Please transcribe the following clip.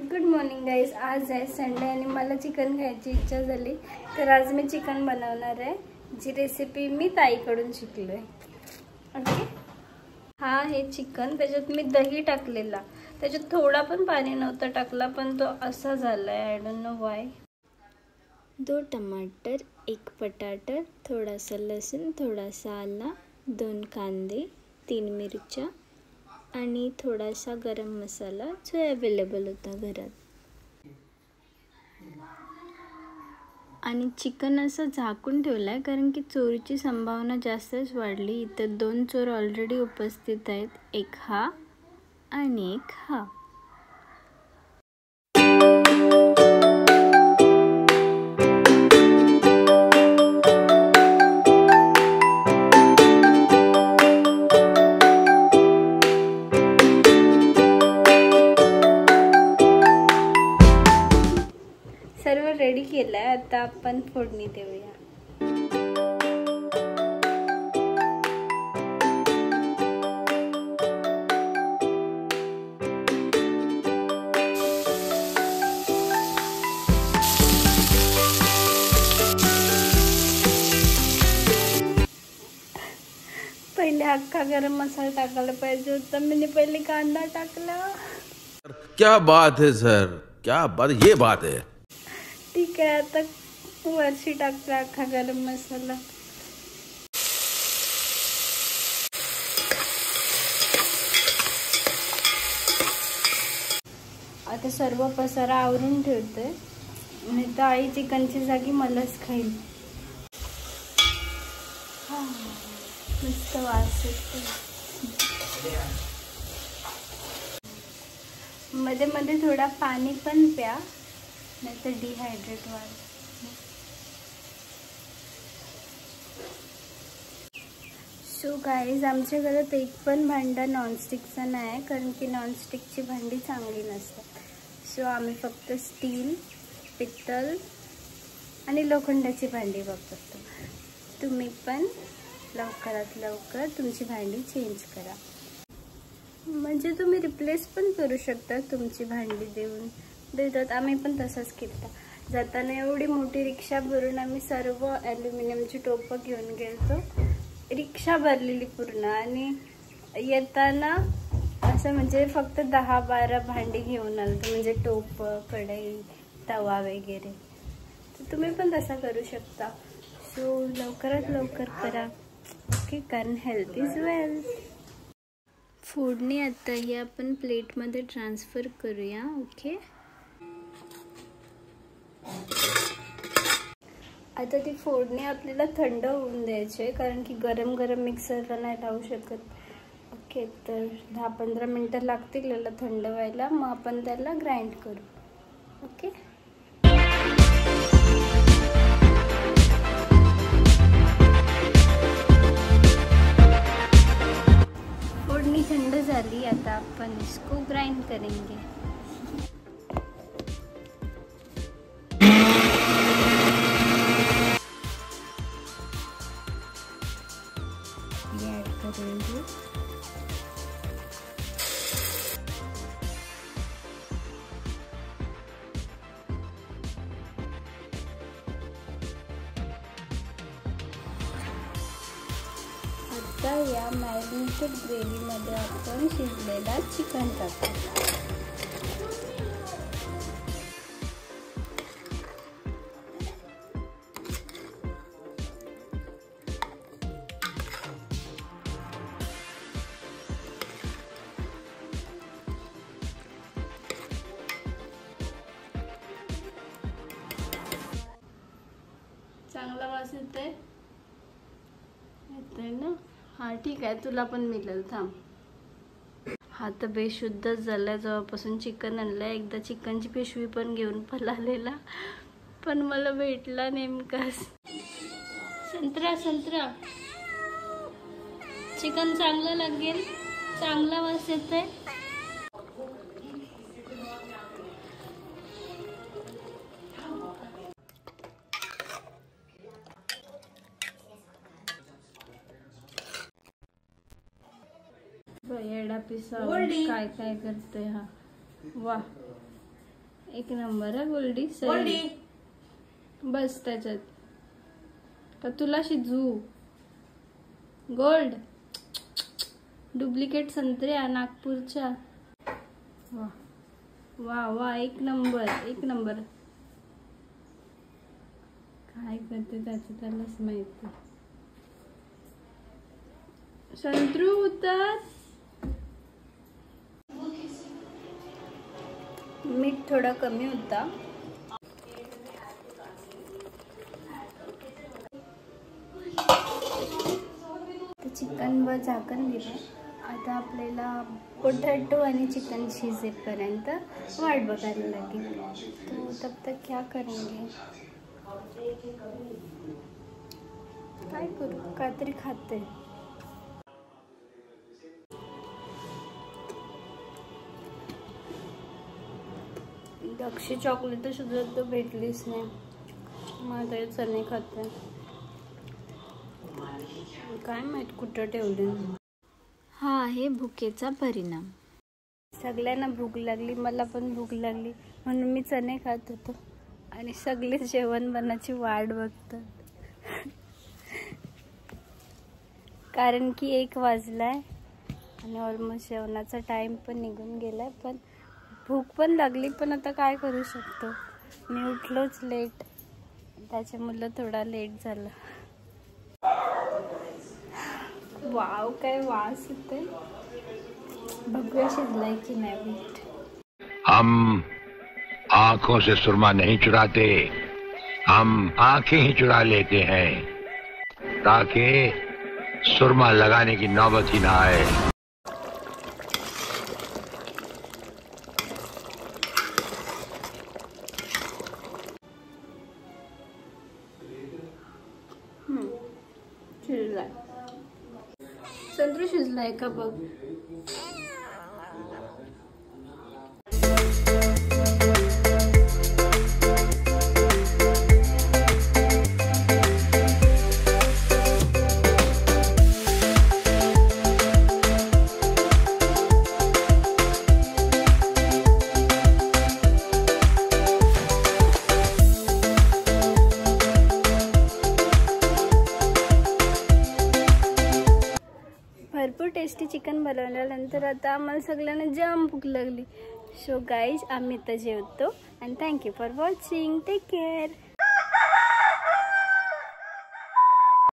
Good morning guys. आज आहे Sunday आणि मला चिकन खायची इच्छा झाली, तर आज मी चिकन बनवणार आहे, जी रेसिपी मी ताईकडून शिकलो आहे. ओके, हा आहे चिकन. त्याच्यात मी दही टाकलेला, त्याच्यात थोडा पण पाणी नव्हता टाकला, पण तो असा झाला आहे. आय डोंट नो वाय. 2 टमाटर, 1 बटाटा, थोडासा लसूण, थोडासा आला, 2 कांदे, 3 मिरच्या आणि थोडासा गरम मसाला जो अवेलेबल होता घरात. आणि चिकन असं झाकून ठेवलं आहे कारण की चोरीची संभावना जास्तच वाढली. इथं 2 चोर ऑलरेडी उपस्थित आहेत, एक हा आणि एक हा. सर्व रेडी केलं आहे. आता आपण फोडणी देऊया. पहिले अख्खा गरम मसाला टाकायला पाहिजे होता, मैंने पहिले कांदा टाकला. क्या बात है सर, क्या बात, ये बात है. ठीक आहे, आता वरची टाकते अख्खा गरम मसाला. आता सर्व पसारा आवरून ठेवते, आणि तर आई चिकनची जागी मलाच खाईल. मस्त वास येतो. मध्ये मध्ये थोडा पाणी पण प्या, नाही तर डिहायड्रेट व्हाल. सो गाईज, आमच्या घरात एक पण भांडा नॉनस्टिकचा नाही आहे, कारण की नॉनस्टिकची भांडी चांगली नसतात. सो आम्ही फक्त स्टील, पित्तल आणि लोखंडाची भांडी वापरतो. तुम्ही पण लवकरात लवकर तुमची भांडी चेंज करा, म्हणजे तुम्ही रिप्लेस पण करू शकता. तुमची भांडी देतात. आम्ही पण तसंच केलं. जाताना एवढी मोठी रिक्षा भरून आम्ही सर्व ॲल्युमिनियमची टोपं घेऊन गेलो, रिक्षा भरलेली पूर्ण. आणि येताना असं म्हणजे फक्त 10-12 भांडी घेऊन आलो, म्हणजे टोपं, कढई, तवा वगैरे. तर तुम्ही पण तसा करू शकता. सो लवकरात लवकर करा, ओके, कारण हेल्थ इज वेल्थ. फोडणी आता ही आपण प्लेटमध्ये ट्रान्सफर करूया. ओके, आता ती फोडणी आपल्याला थंड होऊन द्यायची आहे, कारण की गरम गरम मिक्सरला नाही लावू शकत. ओके, तर 10-15 मिनटं लागतील याला थंड व्हायला, मग आपण त्याला ग्राइंड करू. ओके, फोडणी थंड झाली. आता अपन इसको ग्राइंड करेंगे. ऐड करेंगे. आता या मॅरिनेटेड ग्रेव्हीमध्ये आपण शिजलेला चिकन टाकू. चांगला वास येतोय ना? हा, ठीक आहे, तुला पण मिळेल. थांब. हा तर बेशुद्धच झाला जेव्हापासून चिकन आणलं. एकदा चिकनची पिशवी पण घेऊन पळालेला, पण मला भेटला नेमकाच. संत्रा चिकन चांगलं लागेल, चांगला वास येतोय. येडा पिसा काय काय करते हा. वाह, एक नंबर आहे गोल्डी. गोल्डी बस त्याच्यात का तुला शिजू. गोल्ड डुप्लिकेट संत्र्या नागपूरच्या. वा वा वा, एक नंबर एक नंबर. काय करते त्याचं त्यालाच माहिती. संत्रू उतर. मीठ थोडा कमी होता. चिकन वर झाकण दिलं. आता आपल्याला पोटॅटो आणि चिकन शिजेपर्यंत वाट बघायला लागेल. तो तब तक क्या करेंगे. काय करू, काहीतरी खाते. दक्षी चॉकलेट सुद्धा तो भेटलीच नाही. मग ते चणे खाते. काय माहित कुठं ठेवले. हा आहे भुकेचा परिणाम. सगळ्यांना भूक लागली, मला पण भूक लागली म्हणून मी चणे खात होतो आणि सगळे जेवण बनायची वाट बघतात. कारण की 1 वाजलाय आणि ऑलमोस्ट जेवणाचा टाइम पण निघून गेलाय. पण भूक पण लागली. पण आता काय करू शकतो. मी उठलोच लेट, त्याच्यामुळे थोडा लेट झाला. वाव काय वास येते. बघूया शिजलाय की नाही. हम आंखों से सुरमा नहीं चुराते, हम आंखें ही चुरा लेते हैं ताकि सुरमा लगाने की नौबत ही ना आए. शिजलाय. संत्रू शिजलाय का बघ. भरपूर टेस्टी चिकन बनवल्यानंतर आता आम्हाला सगळ्यांना जाम भूक लागली. सो गाईज आम्ही आता जेवतो. And thank you for watching. Take care.